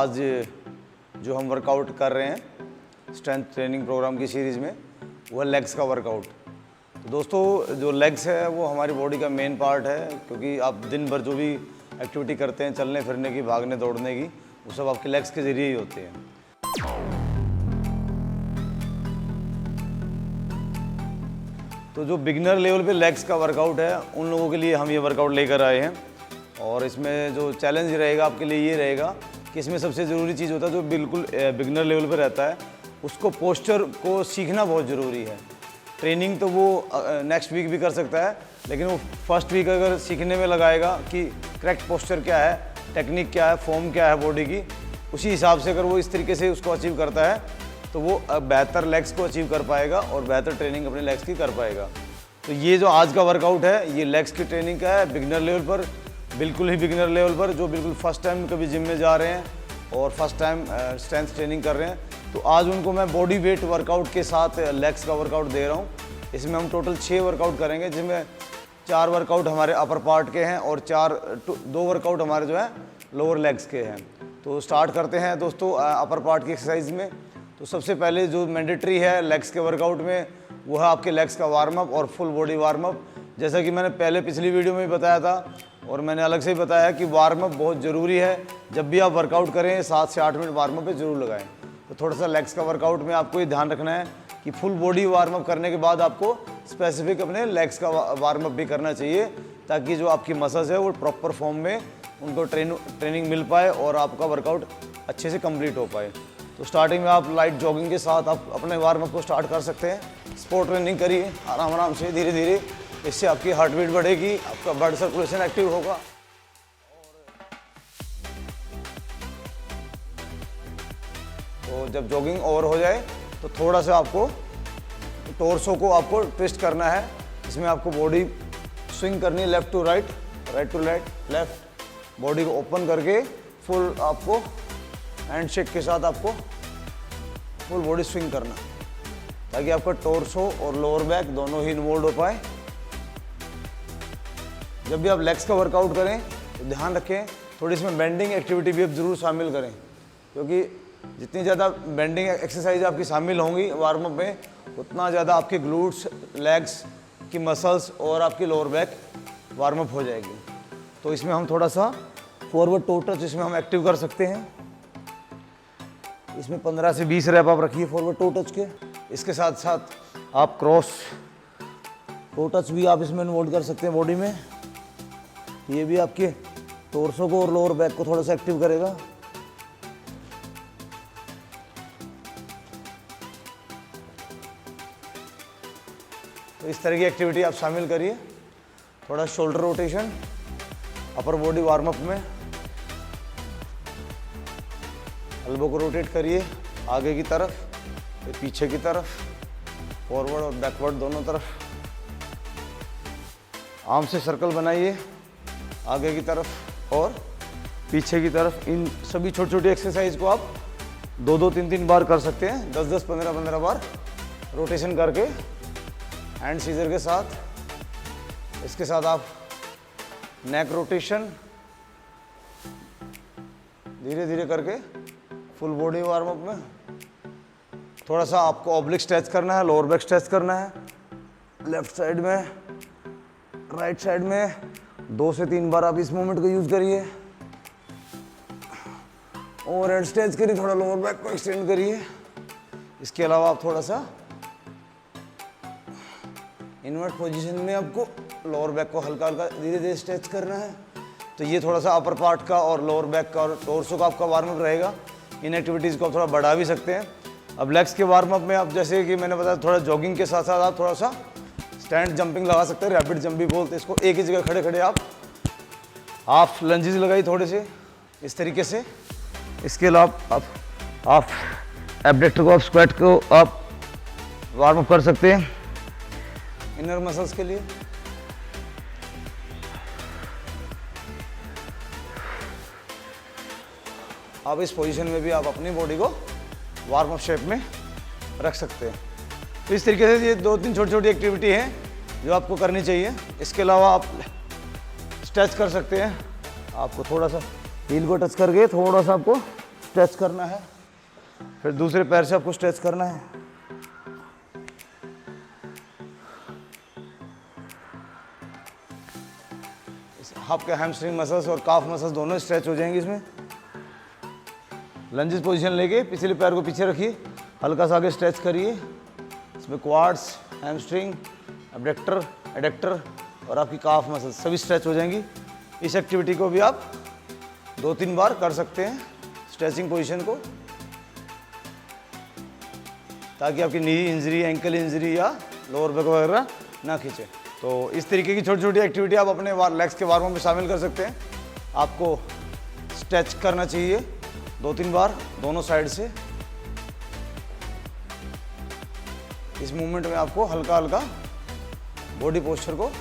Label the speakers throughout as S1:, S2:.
S1: आज जो हम वर्कआउट कर रहे हैं स्ट्रेंथ ट्रेनिंग प्रोग्राम की सीरीज़ में, वो है लेग्स का वर्कआउट। तो दोस्तों, जो लेग्स है वो हमारी बॉडी का मेन पार्ट है, क्योंकि आप दिन भर जो भी एक्टिविटी करते हैं, चलने फिरने की, भागने दौड़ने की, वो सब आपके लेग्स के ज़रिए ही होते हैं। तो जो बिगिनर लेवल पे लेग्स का वर्कआउट है, उन लोगों के लिए हम ये वर्कआउट लेकर आए हैं। और इसमें जो चैलेंज रहेगा आपके लिए ये रहेगा कि इसमें सबसे ज़रूरी चीज़ होता है, जो बिल्कुल बिगिनर लेवल पे रहता है, उसको पोस्चर को सीखना बहुत ज़रूरी है। ट्रेनिंग तो वो नेक्स्ट वीक भी कर सकता है, लेकिन वो फर्स्ट वीक अगर सीखने में लगाएगा कि करेक्ट पोस्चर क्या है, टेक्निक क्या है, फॉर्म क्या है बॉडी की, उसी हिसाब से अगर वो इस तरीके से उसको अचीव करता है, तो वो बेहतर लेग्स को अचीव कर पाएगा और बेहतर ट्रेनिंग अपने लेग्स की कर पाएगा। तो ये जो आज का वर्कआउट है, ये लेग्स की ट्रेनिंग का है, बिगिनर लेवल पर, बिल्कुल ही बिगिनर लेवल पर, जो बिल्कुल फर्स्ट टाइम कभी जिम में जा रहे हैं और फर्स्ट टाइम स्ट्रेंथ ट्रेनिंग कर रहे हैं। तो आज उनको मैं बॉडी वेट वर्कआउट के साथ लेग्स का वर्कआउट दे रहा हूँ। इसमें हम टोटल 6 वर्कआउट करेंगे, जिसमें 4 वर्कआउट हमारे अपर पार्ट के हैं और 2 वर्कआउट हमारे जो है लोअर लेग्स के हैं। तो स्टार्ट करते हैं दोस्तों अपर पार्ट की एक्सरसाइज में। तो सबसे पहले जो मैंडेटरी है लेग्स के वर्कआउट में, वो है आपके लेग्स का वार्म अप और फुल बॉडी वार्म अप। जैसा कि मैंने पहले पिछली वीडियो में भी बताया था और मैंने अलग से ही बताया कि वार्म अप बहुत ज़रूरी है। जब भी आप वर्कआउट करें 7 से 8 मिनट वार्म अप पे ज़रूर लगाएं। तो थोड़ा सा लेग्स का वर्कआउट में आपको ये ध्यान रखना है कि फुल बॉडी वार्म अप करने के बाद आपको स्पेसिफिक अपने लेग्स का वार्म अप भी करना चाहिए, ताकि जो आपकी मसल्स है वो प्रॉपर फॉर्म में उनको ट्रेनिंग मिल पाए और आपका वर्कआउट अच्छे से कंप्लीट हो पाए। तो स्टार्टिंग में आप लाइट जॉगिंग के साथ आप अपने वार्म अप को स्टार्ट कर सकते हैं। स्पोर्ट ट्रेनिंग करिए आराम आराम से, धीरे धीरे। इससे आपकी हार्ट बीट बढ़ेगी, आपका ब्लड सर्कुलेशन एक्टिव होगा। तो जब जॉगिंग ओवर हो जाए तो थोड़ा सा आपको टोर्सो को आपको ट्विस्ट करना है। इसमें आपको बॉडी स्विंग करनी है, left to right, right to left. Body को ओपन करके फुल आपको हैंड शेक के साथ आपको फुल बॉडी स्विंग करना, ताकि आपका टोर्सो और लोअर बैक दोनों ही इन्वॉल्व हो पाए। जब भी आप लेग्स का वर्कआउट करें तो ध्यान रखें थोड़ी इसमें बेंडिंग एक्टिविटी भी आप ज़रूर शामिल करें, क्योंकि जितनी ज़्यादा बेंडिंग एक्सरसाइज आपकी शामिल होंगी वार्म अप में, उतना ज़्यादा आपके ग्लूट्स, लेग्स की मसल्स और आपकी लोअर बैक वार्म अप हो जाएगी। तो इसमें हम थोड़ा सा फॉरवर्ड टो टच इसमें हम एक्टिव कर सकते हैं। इसमें 15 से 20 रैप आप रखिए फॉरवर्ड टो टच के। इसके साथ साथ आप क्रॉस टो टच भी आप इसमें इन्वॉल्व कर सकते हैं बॉडी में। ये भी आपके टोर्सो को और लोअर बैक को थोड़ा सा एक्टिव करेगा। तो इस तरह की एक्टिविटी आप शामिल करिए। थोड़ा shoulder rotation upper body warm up में, एल्बो को रोटेट करिए आगे की तरफ, फिर पीछे की तरफ, फॉरवर्ड और बैकवर्ड दोनों तरफ। आर्म से सर्कल बनाइए आगे की तरफ और पीछे की तरफ। इन सभी छोटी छोटी एक्सरसाइज को आप 2-2, 3-3 बार कर सकते हैं, 10-10, 15-15 बार रोटेशन करके हैंड सीजर के साथ। इसके साथ आप नेक रोटेशन धीरे धीरे करके फुल बॉडी वार्म अप में। थोड़ा सा आपको ऑब्लिक स्ट्रेच करना है, लोअर बैक स्ट्रेच करना है। लेफ्ट साइड में, राइट साइड में 2 से 3 बार आप इस मूवमेंट को यूज करिए। और हेड स्ट्रेच करिए, थोड़ा लोअर बैक को एक्सटेंड करिए। इसके अलावा आप थोड़ा सा इनवर्ट पोजीशन में आपको लोअर बैक को हल्का हल्का धीरे धीरे स्ट्रेच करना है। तो ये थोड़ा सा अपर पार्ट का और लोअर बैक का और टोर्सो का आपका वार्म अप रहेगा। इन एक्टिविटीज़ को आप थोड़ा बढ़ा भी सकते हैं। अब लेग्स के वार्म अप में आप, जैसे कि मैंने बताया, थोड़ा जॉगिंग के साथ साथ आप थोड़ा सा स्टैंड जंपिंग लगा सकते हैं, रैपिड जंप भी बोलते हैं इसको। एक ही जगह खड़े खड़े आप हाफ लंजेस लगाइए थोड़े से इस तरीके से। इसके अलावा आप एब्डक्टर को, आप स्क्वाट को आप वार्म अप कर सकते हैं इनर मसल्स के लिए। आप इस पोजीशन में भी आप अपनी बॉडी को वार्म अप शेप में रख सकते हैं। तो इस तरीके से ये 2-3 छोटी छोटी एक्टिविटी हैं जो आपको करनी चाहिए। इसके अलावा आप स्ट्रेच कर सकते हैं। आपको थोड़ा सा हील को टच करके थोड़ा सा आपको स्ट्रेच करना है, फिर दूसरे पैर से आपको स्ट्रेच करना है। आपके हैमस्ट्रिंग मसल्स और काफ मसल्स दोनों स्ट्रेच हो जाएंगे इसमें। लंजेस पोजीशन लेके पिछले पैर को पीछे रखिए, हल्का सा आगे स्ट्रेच करिए। इसमें क्वाड्स, हैमस्ट्रिंग, एब्डक्टर, एडक्टर और आपकी काफ मसल्स सभी स्ट्रेच हो जाएंगी। इस एक्टिविटी को भी आप 2-3 बार कर सकते हैं स्ट्रेचिंग पोजीशन को, ताकि आपकी नी इंजरी, एंकल इंजरी या लोअर बैक वगैरह ना खींचे। तो इस तरीके की छोटी छोटी एक्टिविटी आप अपने लेग्स के वार्म अप में शामिल कर सकते हैं। आपको स्ट्रेच करना चाहिए 2-3 बार दोनों साइड से। इस मूवमेंट में आपको हल्का हल्का बॉडी पोस्चर को,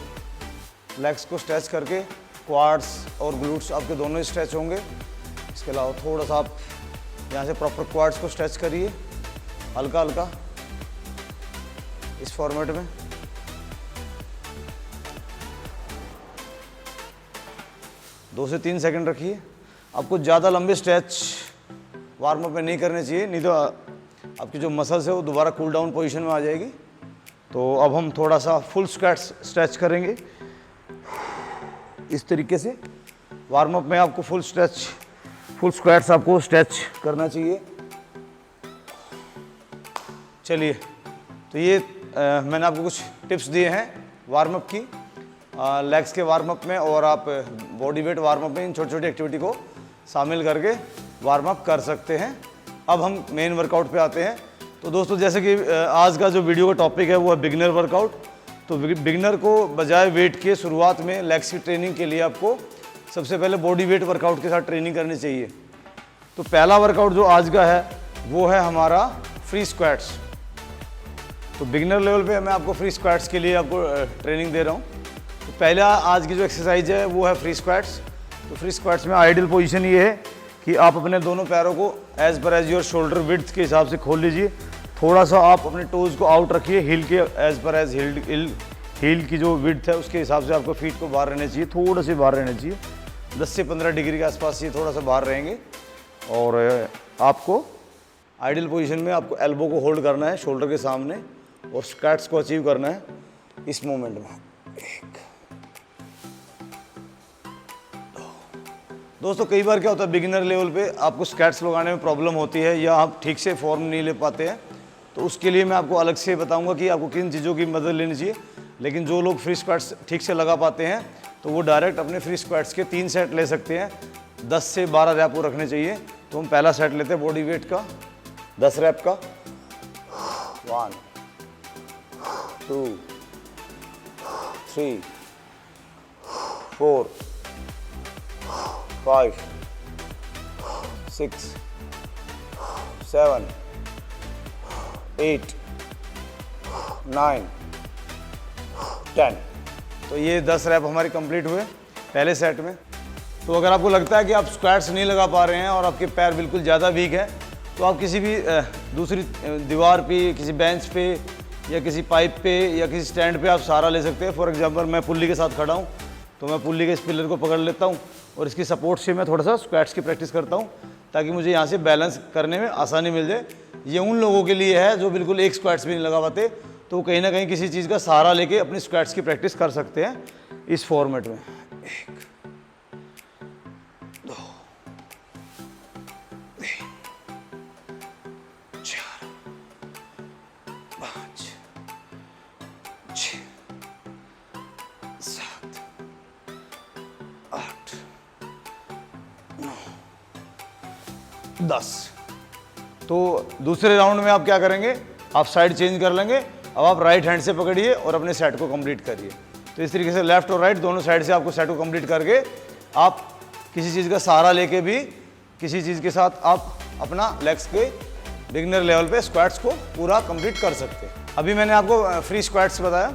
S1: लेग्स को स्ट्रेच करके क्वाड्स और ग्लूट्स आपके दोनों ही स्ट्रेच होंगे। इसके अलावा थोड़ा सा आप यहाँ से प्रॉपर क्वाड्स को स्ट्रेच करिए हल्का हल्का इस फॉर्मेट में। दो से 3 सेकंड रखिए। आपको ज़्यादा लंबे स्ट्रेच वार्म अप में नहीं करने चाहिए, नहीं तो आपकी जो मसल्स है वो दोबारा कूल डाउन पोजीशन में आ जाएगी। तो अब हम थोड़ा सा फुल स्ट्रेच करेंगे इस तरीके से। वार्म अप में आपको फुल स्क्वाट्स आपको स्ट्रेच करना चाहिए। चलिए, तो ये मैंने आपको कुछ टिप्स दिए हैं वार्म अप की, लेग्स के वार्म अप में, और आप बॉडी वेट वार्म अप में इन छोटी छोटी एक्टिविटी को शामिल करके वार्म अप कर सकते हैं। अब हम मेन वर्कआउट पे आते हैं। तो दोस्तों, जैसे कि आज का जो वीडियो का टॉपिक है वो है बिगिनर वर्कआउट। तो बिगिनर को बजाय वेट के शुरुआत में लेग्स की ट्रेनिंग के लिए आपको सबसे पहले बॉडी वेट वर्कआउट के साथ ट्रेनिंग करनी चाहिए। तो पहला वर्कआउट जो आज का है वो है हमारा फ्री स्क्वाट्स। तो बिगिनर लेवल पे मैं आपको फ्री स्क्वाट्स के लिए आपको ट्रेनिंग दे रहा हूँ। तो पहला आज की जो एक्सरसाइज है वो है फ्री स्क्वाट्स। तो फ्री स्क्वाट्स में आइडियल पोजीशन ये है कि आप अपने दोनों पैरों को as per as your shoulder width के हिसाब से खोल लीजिए। थोड़ा सा आप अपने टोज़ को आउट रखिए, हील के एज पर एज हील की जो विड्थ है उसके हिसाब से आपको फीट को बाहर रहने चाहिए, थोड़ा से बाहर रहने चाहिए। 10 से 15 डिग्री के आसपास ये थोड़ा सा बाहर रहेंगे। और आपको आइडियल पोजीशन में आपको एल्बो को होल्ड करना है शोल्डर के सामने और स्क्वाट्स को अचीव करना है इस मोमेंट में। 1, 2। दोस्तों, कई बार क्या होता है बिगिनर लेवल पे आपको स्क्वाट्स लगाने में प्रॉब्लम होती है या आप ठीक से फॉर्म नहीं ले पाते हैं। तो उसके लिए मैं आपको अलग से बताऊंगा कि आपको किन चीज़ों की मदद लेनी चाहिए। लेकिन जो लोग फ्री स्क्वाट्स ठीक से लगा पाते हैं तो वो डायरेक्ट अपने फ्री स्क्वाट्स के 3 सेट ले सकते हैं। 10 से 12 रैप को रखने चाहिए। तो हम पहला सेट लेते हैं बॉडी वेट का 10 रैप का। 1, 2, 3, 4, 5, 6, 7, 8, 9, 10। तो ये 10 रैप हमारे कंप्लीट हुए पहले सेट में। तो अगर आपको लगता है कि आप स्क्वाट्स नहीं लगा पा रहे हैं और आपके पैर बिल्कुल ज़्यादा वीक है, तो आप किसी भी दूसरी दीवार पे, किसी बेंच पे या किसी पाइप पे या किसी स्टैंड पे आप सहारा ले सकते हैं। फॉर एग्जांपल, मैं पुल्ली के साथ खड़ा हूँ तो मैं पुल्ली के इस पिलर को पकड़ लेता हूँ और इसकी सपोर्ट से मैं थोड़ा सा स्क्वाट्स की प्रैक्टिस करता हूँ ताकि मुझे यहाँ से बैलेंस करने में आसानी मिल जाए। ये उन लोगों के लिए है जो बिल्कुल एक स्क्वाट्स भी नहीं लगा पाते, तो कहीं ना कहीं किसी चीज़ का सहारा लेके अपनी स्क्वाट्स की प्रैक्टिस कर सकते हैं इस फॉर्मेट में। 1, 2, 3, 4, 5, 6, 7, 8, 9, 10। तो दूसरे राउंड में आप क्या करेंगे, आप साइड चेंज कर लेंगे। अब आप राइट हैंड से पकड़िए और अपने सेट को कंप्लीट करिए। तो इस तरीके से लेफ्ट और राइट दोनों साइड से आपको सेट को कंप्लीट करके आप किसी चीज़ का सहारा लेके भी किसी चीज़ के साथ आप अपना लेग्स के बिगिनर लेवल पे स्क्वाट्स को पूरा कंप्लीट कर सकते हैं। अभी मैंने आपको फ्री स्क्वाट्स बताया।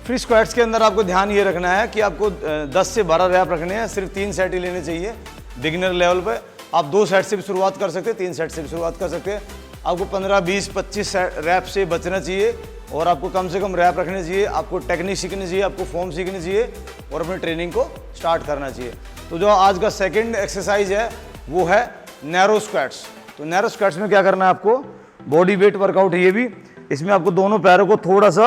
S1: फ्री स्क्वाट्स के अंदर आपको ध्यान ये रखना है कि आपको 10 से 12 रैप रखने हैं, सिर्फ 3 सेट ही लेने चाहिए बिगिनर लेवल पे। आप 2 सेट से भी शुरुआत कर सकते हैं, 3 सेट से भी शुरुआत कर सकते हैं। आपको 15, 20, 25 रैप से बचना चाहिए और आपको कम से कम रैप रखने चाहिए। आपको टेक्निक सीखनी चाहिए, आपको फॉर्म सीखनी चाहिए और अपनी ट्रेनिंग को स्टार्ट करना चाहिए। तो जो आज का सेकंड एक्सरसाइज है वो है नैरो स्क्वाट्स। तो नैरो स्क्वाट्स में क्या करना है आपको, बॉडी वेट वर्कआउट है ये भी। इसमें आपको दोनों पैरों को थोड़ा सा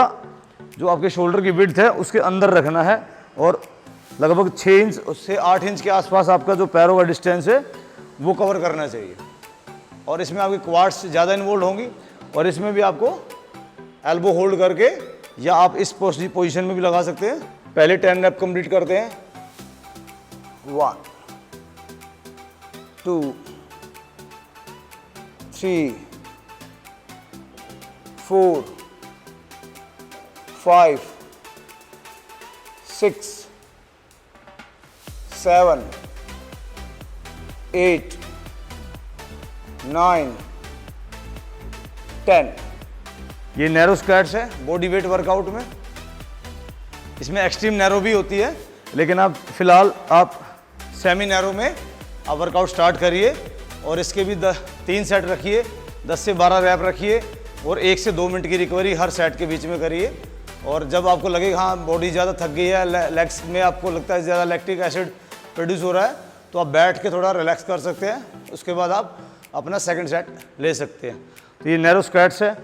S1: जो आपके शोल्डर की विड्थ है उसके अंदर रखना है और लगभग 6 इंच से 8 इंच के आसपास आपका जो पैरों का डिस्टेंस है वो कवर करना चाहिए। और इसमें आपकी क्वाड्स ज़्यादा इन्वॉल्व होंगी और इसमें भी आपको एल्बो होल्ड करके या आप इस पोजीशन में भी लगा सकते हैं। पहले 10 रैप कंप्लीट करते हैं। 1 2 3 4 5 6 7 8 9 10। ये नैरो स्क्वाट्स है बॉडी वेट वर्कआउट में। इसमें एक्सट्रीम नैरो भी होती है, लेकिन आप फिलहाल आप सेमी नैरो में आप वर्कआउट स्टार्ट करिए और इसके भी 3 सेट रखिए, 10 से 12 रैप रखिए और 1 से 2 मिनट की रिकवरी हर सेट के बीच में करिए। और जब आपको लगे हाँ बॉडी ज़्यादा थक गई है, लेग्स में आपको लगता है ज़्यादा लैक्टिक एसिड प्रोड्यूस हो रहा है, तो आप बैठ के थोड़ा रिलैक्स कर सकते हैं। उसके बाद आप अपना सेकंड सेट ले सकते हैं। तो ये नैरो स्क्वाट्स है।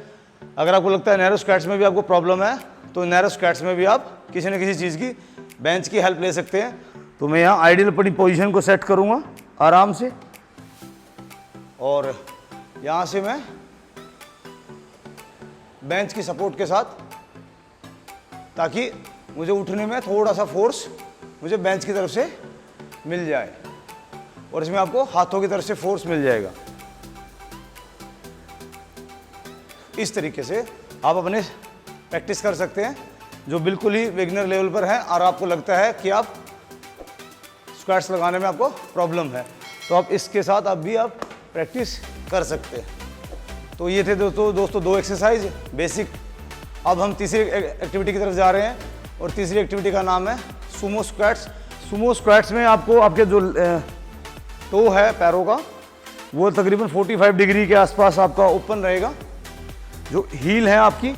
S1: अगर आपको लगता है नैरो स्क्वाट्स में भी आपको प्रॉब्लम है तो नैरो स्क्वाट्स में भी आप किसी न किसी चीज़ की बेंच की हेल्प ले सकते हैं। तो मैं यहाँ आइडियल अपनी पोजीशन को सेट करूँगा आराम से और यहाँ से मैं बेंच की सपोर्ट के साथ, ताकि मुझे उठने में थोड़ा सा फोर्स मुझे बेंच की तरफ से मिल जाए और इसमें आपको हाथों की तरफ से फोर्स मिल जाएगा। इस तरीके से आप अपने प्रैक्टिस कर सकते हैं जो बिल्कुल ही बिगिनर लेवल पर है और आपको लगता है कि आप स्क्वाट्स लगाने में आपको प्रॉब्लम है, तो आप इसके साथ आप प्रैक्टिस कर सकते हैं। तो ये थे दोस्तों 2 एक्सरसाइज बेसिक। अब हम तीसरी एक्टिविटी की तरफ जा रहे हैं और तीसरी एक्टिविटी का नाम है सुमो स्क्वाट्स। सुमो स्क्वाट्स में आपको आपके जो टो है पैरों का वो तकरीबन 45 डिग्री के आसपास आपका ओपन रहेगा। जो हील है आपकी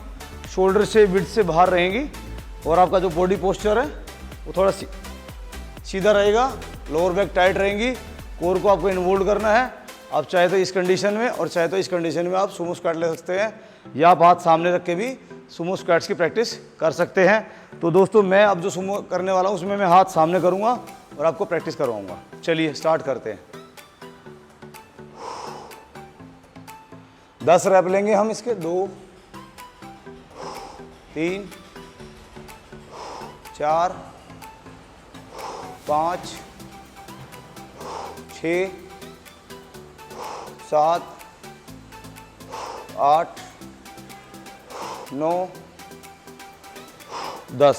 S1: शोल्डर से विड्थ से बाहर रहेंगी और आपका जो बॉडी पोस्चर है वो थोड़ा सीधा रहेगा, लोअर बैक टाइट रहेंगी। कोर को आपको इन्वॉल्व करना है। आप चाहे तो इस कंडीशन में और चाहे तो इस कंडीशन में आप सुमो स्क्वाट ले सकते हैं या आप हाथ सामने रख के भी सुमो स्क्वाट्स की प्रैक्टिस कर सकते हैं। तो दोस्तों मैं अब जो सुमो करने वाला हूँ उसमें मैं हाथ सामने करूँगा और आपको प्रैक्टिस करवाऊँगा। चलिए स्टार्ट करते हैं। 10 रैप लेंगे हम इसके। 2 3 4 5 6 7 8 9 10।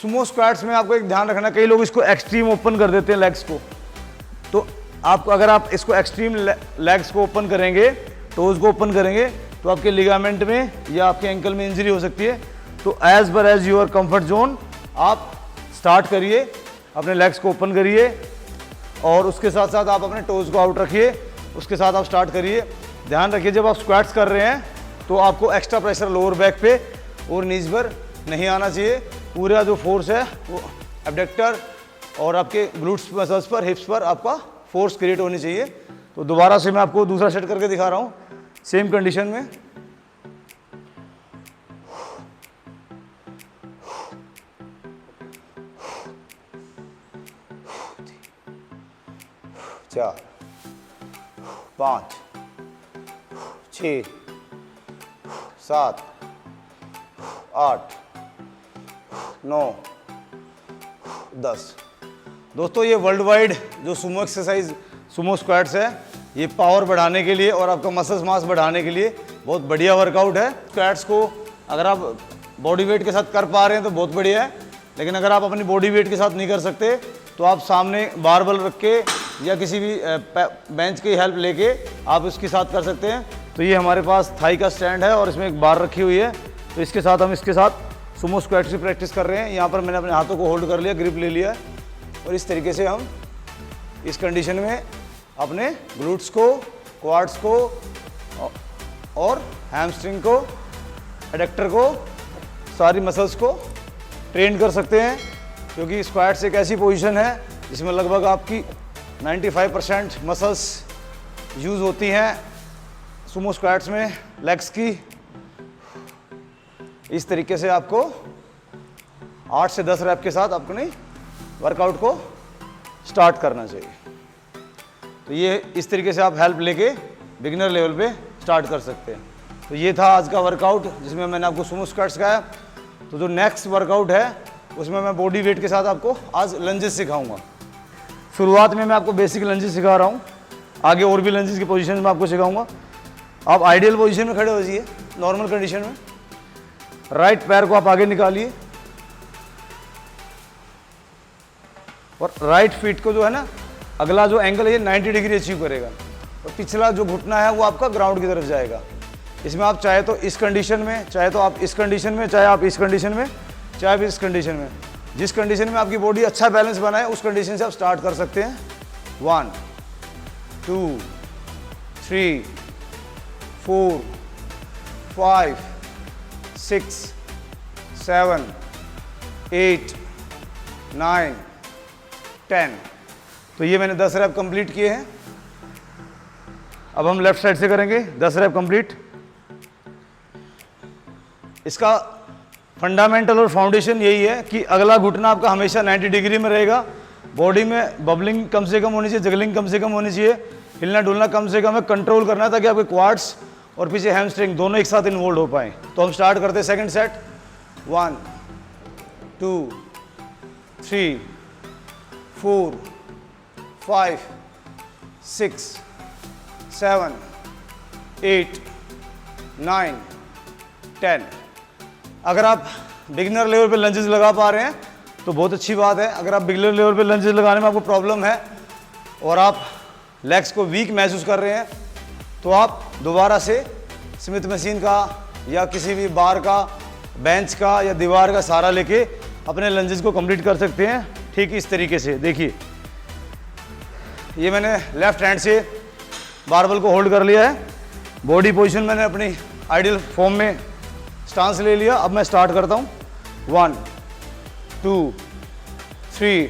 S1: सुमो स्क्वाट्स में आपको एक ध्यान रखना, कई लोग इसको एक्सट्रीम ओपन कर देते हैं लेग्स को। तो आपको अगर आप इसको एक्सट्रीम लेग्स को ओपन करेंगे, टोज को ओपन करेंगे, तो आपके लिगामेंट में या आपके एंकल में इंजरी हो सकती है। तो as per as your comfort zone आप स्टार्ट करिए, अपने लेग्स को ओपन करिए और उसके साथ साथ आप अपने टोज को आउट रखिए। उसके साथ आप स्टार्ट करिए। ध्यान रखिए जब आप स्क्वाट्स कर रहे हैं तो आपको एक्स्ट्रा प्रेशर लोअर बैक पे और नीज पर नहीं आना चाहिए। पूरा जो फोर्स है वो एब्डक्टर और आपके ग्लूट्स मसल्स पर, हिप्स पर आपका फोर्स क्रिएट होनी चाहिए। तो दोबारा से मैं आपको दूसरा सेट करके दिखा रहा हूँ सेम कंडीशन में। चार 5 6 7 8 9 10। दोस्तों ये वर्ल्ड वाइड जो सुमो एक्सरसाइज सुमो स्क्वाट्स है, ये पावर बढ़ाने के लिए और आपका मसल्स मास बढ़ाने के लिए बहुत बढ़िया वर्कआउट है। स्क्वाट्स को अगर आप बॉडी वेट के साथ कर पा रहे हैं तो बहुत बढ़िया है, लेकिन अगर आप अपनी बॉडी वेट के साथ नहीं कर सकते तो आप सामने बारबल रख के या किसी भी बेंच की हेल्प लेके आप उसके साथ कर सकते हैं। तो ये हमारे पास थाई का स्टैंड है और इसमें एक बार रखी हुई है, तो इसके साथ हम इसके साथ सुमो स्क्वाट्स की प्रैक्टिस कर रहे हैं। यहाँ पर मैंने अपने हाथों को होल्ड कर लिया, ग्रिप ले लिया और इस तरीके से हम इस कंडीशन में अपने ग्लूट्स को, क्वाड्स को और हैमस्ट्रिंग को, एडक्टर को, सारी मसल्स को ट्रेन कर सकते हैं। क्योंकि स्क्वाट्स एक ऐसी पोजीशन है जिसमें लगभग आपकी 95% मसल्स यूज़ होती हैं सुमो स्क्वाट्स में लेग्स की। इस तरीके से आपको 8 से 10 रैप के साथ आपको नहीं वर्कआउट को स्टार्ट करना चाहिए। तो ये इस तरीके से आप हेल्प लेके बिगिनर लेवल पे स्टार्ट कर सकते हैं। तो ये था आज का वर्कआउट जिसमें मैंने आपको सुमो स्क्वाट्स सिखाया। तो जो नेक्स्ट वर्कआउट है उसमें मैं बॉडी वेट के साथ आपको आज लंजेस सिखाऊंगा। शुरुआत में मैं आपको बेसिक लंजेस सिखा रहा हूँ, आगे और भी लंजेस की पोजीशन में आपको सिखाऊंगा। आप आइडियल पोजीशन में खड़े हो जाइए नॉर्मल कंडीशन में। राइट पैर को आप आगे निकालिए और राइट फीट को जो है ना, अगला जो एंगल है ये 90 डिग्री अचीव करेगा और पिछला जो घुटना है वो आपका ग्राउंड की तरफ जाएगा। इसमें आप चाहे तो इस कंडीशन में, चाहे तो आप इस कंडीशन में, चाहे आप इस कंडीशन में, चाहे भी इस कंडीशन में, जिस कंडीशन में आपकी बॉडी अच्छा बैलेंस बनाए उस कंडीशन से आप स्टार्ट कर सकते हैं। 1 2 3 4 5 6 7 8 9 10। तो ये मैंने 10 रैप कंप्लीट किए हैं। अब हम लेफ्ट साइड से करेंगे 10 रैप कंप्लीट। इसका फंडामेंटल और फाउंडेशन यही है कि अगला घुटना आपका हमेशा 90 डिग्री में रहेगा। बॉडी में बबलिंग कम से कम होनी चाहिए, जगलिंग कम से कम होनी चाहिए, हिलना डुलना कम से कम है, कंट्रोल करना है ताकि आपके क्वाड्स और पीछे हैमस्ट्रिंग दोनों एक साथ इन्वॉल्व हो पाए। तो हम स्टार्ट करते हैं सेकंड सेट। 1 2 3 4 5 6 7 8 9 10। अगर आप बिगिनर लेवल पे लंजेस लगा पा रहे हैं तो बहुत अच्छी बात है। अगर आप बिगिनर लेवल पे लंजेस लगाने में आपको प्रॉब्लम है और आप लेग्स को वीक महसूस कर रहे हैं तो आप दोबारा से स्मिथ मशीन का या किसी भी बार का, बेंच का या दीवार का सहारा लेके अपने लंजेस को कंप्लीट कर सकते हैं। ठीक इस तरीके से देखिए, ये मैंने लेफ्ट हैंड से बारबल को होल्ड कर लिया है। बॉडी पोजीशन मैंने अपनी आइडियल फॉर्म में स्टांस ले लिया। अब मैं स्टार्ट करता हूँ। 1 2 3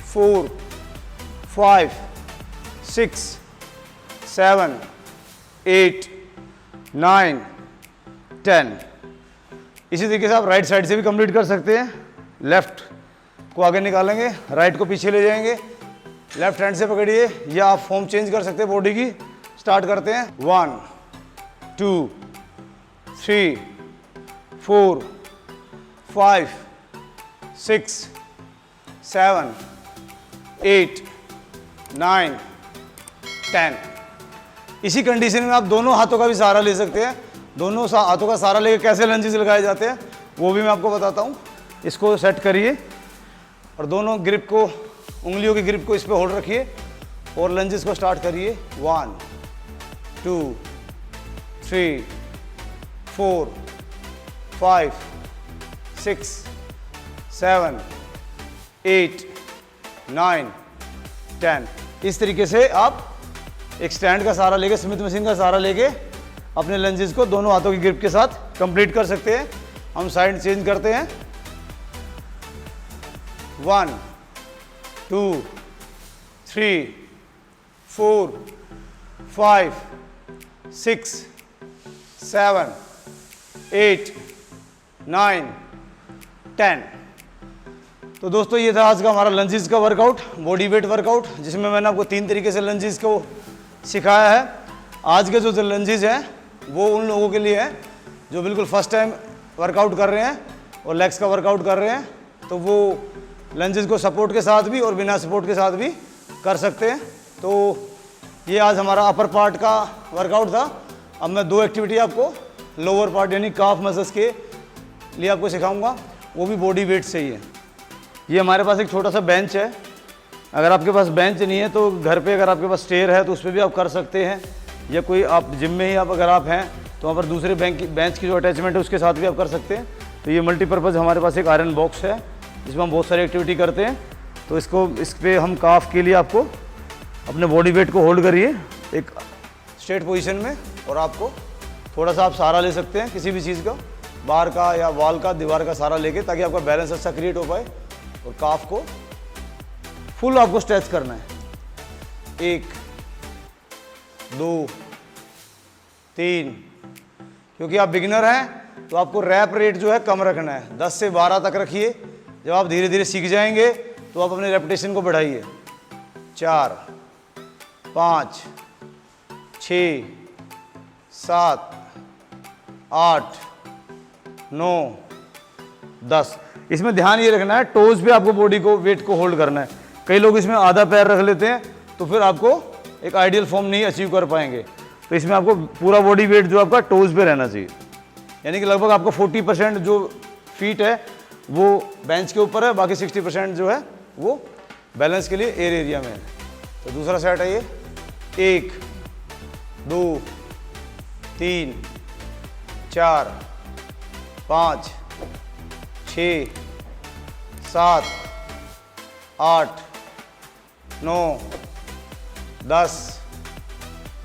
S1: 4 5 6 7 8 9 10। इसी तरीके से आप राइट साइड से भी कंप्लीट कर सकते हैं। लेफ्ट को आगे निकालेंगे, राइट को पीछे ले जाएंगे, लेफ्ट हैंड से पकड़िए या आप फॉर्म चेंज कर सकते हैं बॉडी की। स्टार्ट करते हैं। 1 2 3 4 5 6 7 8 9 10। इसी कंडीशन में आप दोनों हाथों का भी सहारा ले सकते हैं। दोनों हाथों का सहारा लेकर कैसे लंजेस लगाए जाते हैं वो भी मैं आपको बताता हूँ। इसको सेट करिए और दोनों ग्रिप को, उंगलियों की ग्रिप को इस पे होल्ड रखिए और लंजेस को स्टार्ट करिए। 1 2 3 4 5 6 7 8 9 10। इस तरीके से आप एक स्टैंड का सहारा लेके, स्मिथ मशीन का सहारा लेके अपने लंजेस को दोनों हाथों की ग्रिप के साथ कंप्लीट कर सकते हैं। हम साइड चेंज करते हैं। 1 2 3 4 5 6 7 8 9 10। तो दोस्तों ये था आज का हमारा लंजेस का वर्कआउट, बॉडी वेट वर्कआउट, जिसमें मैंने आपको 3 तरीके से लंजेस को सिखाया है। आज के जो लंजेस हैं वो उन लोगों के लिए है जो बिल्कुल फर्स्ट टाइम वर्कआउट कर रहे हैं और लेग्स का वर्कआउट कर रहे हैं। तो वो लंजेस को सपोर्ट के साथ भी और बिना सपोर्ट के साथ भी कर सकते हैं। तो ये आज हमारा अपर पार्ट का वर्कआउट था। अब मैं 2 एक्टिविटी आपको लोअर पार्ट यानी काफ मसल्स के लिए आपको सिखाऊंगा, वो भी बॉडी वेट से ही है। ये हमारे पास एक छोटा सा बेंच है। अगर आपके पास बेंच नहीं है तो घर पे अगर आपके पास स्टेयर है तो उस पर भी आप कर सकते हैं, या कोई आप जिम में ही अगर आप हैं तो वहाँ पर दूसरे बेंच की जो अटैचमेंट है उसके साथ भी आप कर सकते हैं। तो ये मल्टीपर्पज़ हमारे पास एक आयरन बॉक्स है जिसमें हम बहुत सारी एक्टिविटी करते हैं। तो इस पर हम काफ के लिए आपको अपने बॉडी वेट को होल्ड करिए एक स्ट्रेट पोजीशन में और आपको थोड़ा सा आप सहारा ले सकते हैं किसी भी चीज़ का, बार का या वॉल का, दीवार का सहारा लेके, ताकि आपका बैलेंस अच्छा क्रिएट हो पाए और काफ को फुल आपको स्ट्रेच करना है। 1 2 3। क्योंकि आप बिगिनर हैं तो आपको रैप रेट जो है कम रखना है, 10 से 12 तक रखिए। जब आप धीरे धीरे सीख जाएंगे तो आप अपने रेपिटेशन को बढ़ाइए। 4 5 6 7 8 9 10। इसमें ध्यान ये रखना है, टोज पे आपको बॉडी को वेट को होल्ड करना है। कई लोग इसमें आधा पैर रख लेते हैं तो फिर आपको एक आइडियल फॉर्म नहीं अचीव कर पाएंगे। तो इसमें आपको पूरा बॉडी वेट जो आपका टोज पे रहना चाहिए, यानी कि लगभग आपका 40% जो फीट है वो बेंच के ऊपर है, बाकी 60% जो है वो बैलेंस के लिए एयर एरिया में है। तो दूसरा सेट है ये 1 2 3 4 5 6 7 8 9 10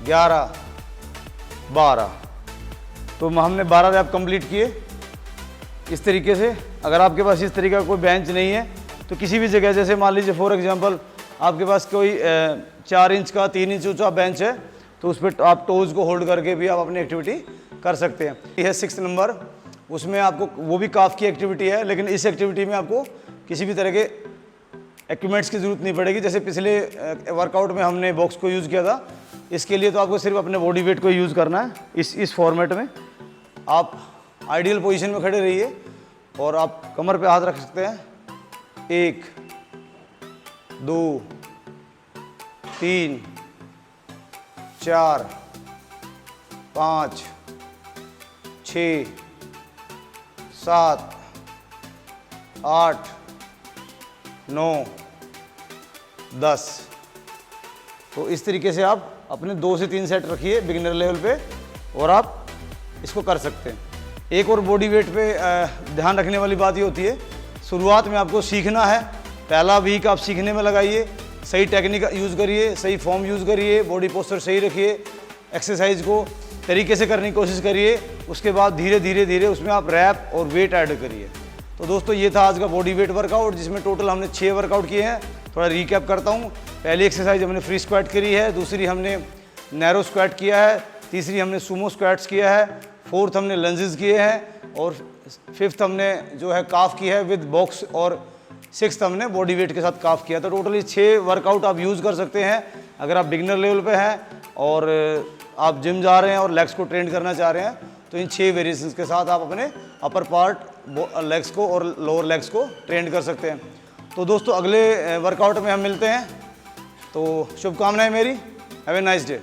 S1: 11 12। तो हमने 12 रैप कंप्लीट किए। इस तरीके से अगर आपके पास इस तरीके का कोई बेंच नहीं है तो किसी भी जगह, जैसे मान लीजिए फॉर एग्जांपल आपके पास कोई 4 इंच का 3 इंच ऊंचा बेंच है तो उस पर आप टोज को होल्ड करके भी आप अपनी एक्टिविटी कर सकते हैं। ये है 6 नंबर, उसमें आपको वो भी काफ की एक्टिविटी है, लेकिन इस एक्टिविटी में आपको किसी भी तरह के इक्विपमेंट्स की ज़रूरत नहीं पड़ेगी। जैसे पिछले वर्कआउट में हमने बॉक्स को यूज़ किया था, इसके लिए तो आपको सिर्फ अपने बॉडी वेट को यूज़ करना है। इस फॉर्मेट में आप आइडियल पोजीशन में खड़े रहिए और आप कमर पे हाथ रख सकते हैं। 1 2 3 4 5 6 7 8 9 10। तो इस तरीके से आप अपने 2 से 3 सेट रखिए बिगिनर लेवल पे और आप इसको कर सकते हैं। एक और बॉडी वेट पे ध्यान रखने वाली बात ये होती है, शुरुआत में आपको सीखना है। पहला वीक आप सीखने में लगाइए, सही टेक्निक यूज़ करिए, सही फॉर्म यूज़ करिए, बॉडी पोस्चर सही रखिए, एक्सरसाइज को तरीके से करने की कोशिश करिए। उसके बाद धीरे धीरे धीरे उसमें आप रैप और वेट ऐड करिए। तो दोस्तों ये था आज का बॉडी वेट वर्कआउट, जिसमें टोटल हमने 6 वर्कआउट किए हैं। थोड़ा रिकैप करता हूँ। पहली एक्सरसाइज हमने फ्री स्क्वाट करी है, दूसरी हमने नैरो स्क्वाट किया है, तीसरी हमने सुमो स्क्वाट्स किया है, फोर्थ हमने लंजेस किए हैं और फिफ्थ हमने जो है काफ की है विद बॉक्स और सिक्स्थ हमने बॉडी वेट के साथ काफ किया। तो टोटली 6 वर्कआउट आप यूज़ कर सकते हैं अगर आप बिगिनर लेवल पे हैं और आप जिम जा रहे हैं और लेग्स को ट्रेन करना चाह रहे हैं। तो इन 6 वेरिएशंस के साथ आप अपने अपर पार्ट लेग्स को और लोअर लेग्स को ट्रेन कर सकते हैं। तो दोस्तों अगले वर्कआउट में हम मिलते हैं। तो शुभकामनाएं मेरी। Have a nice day.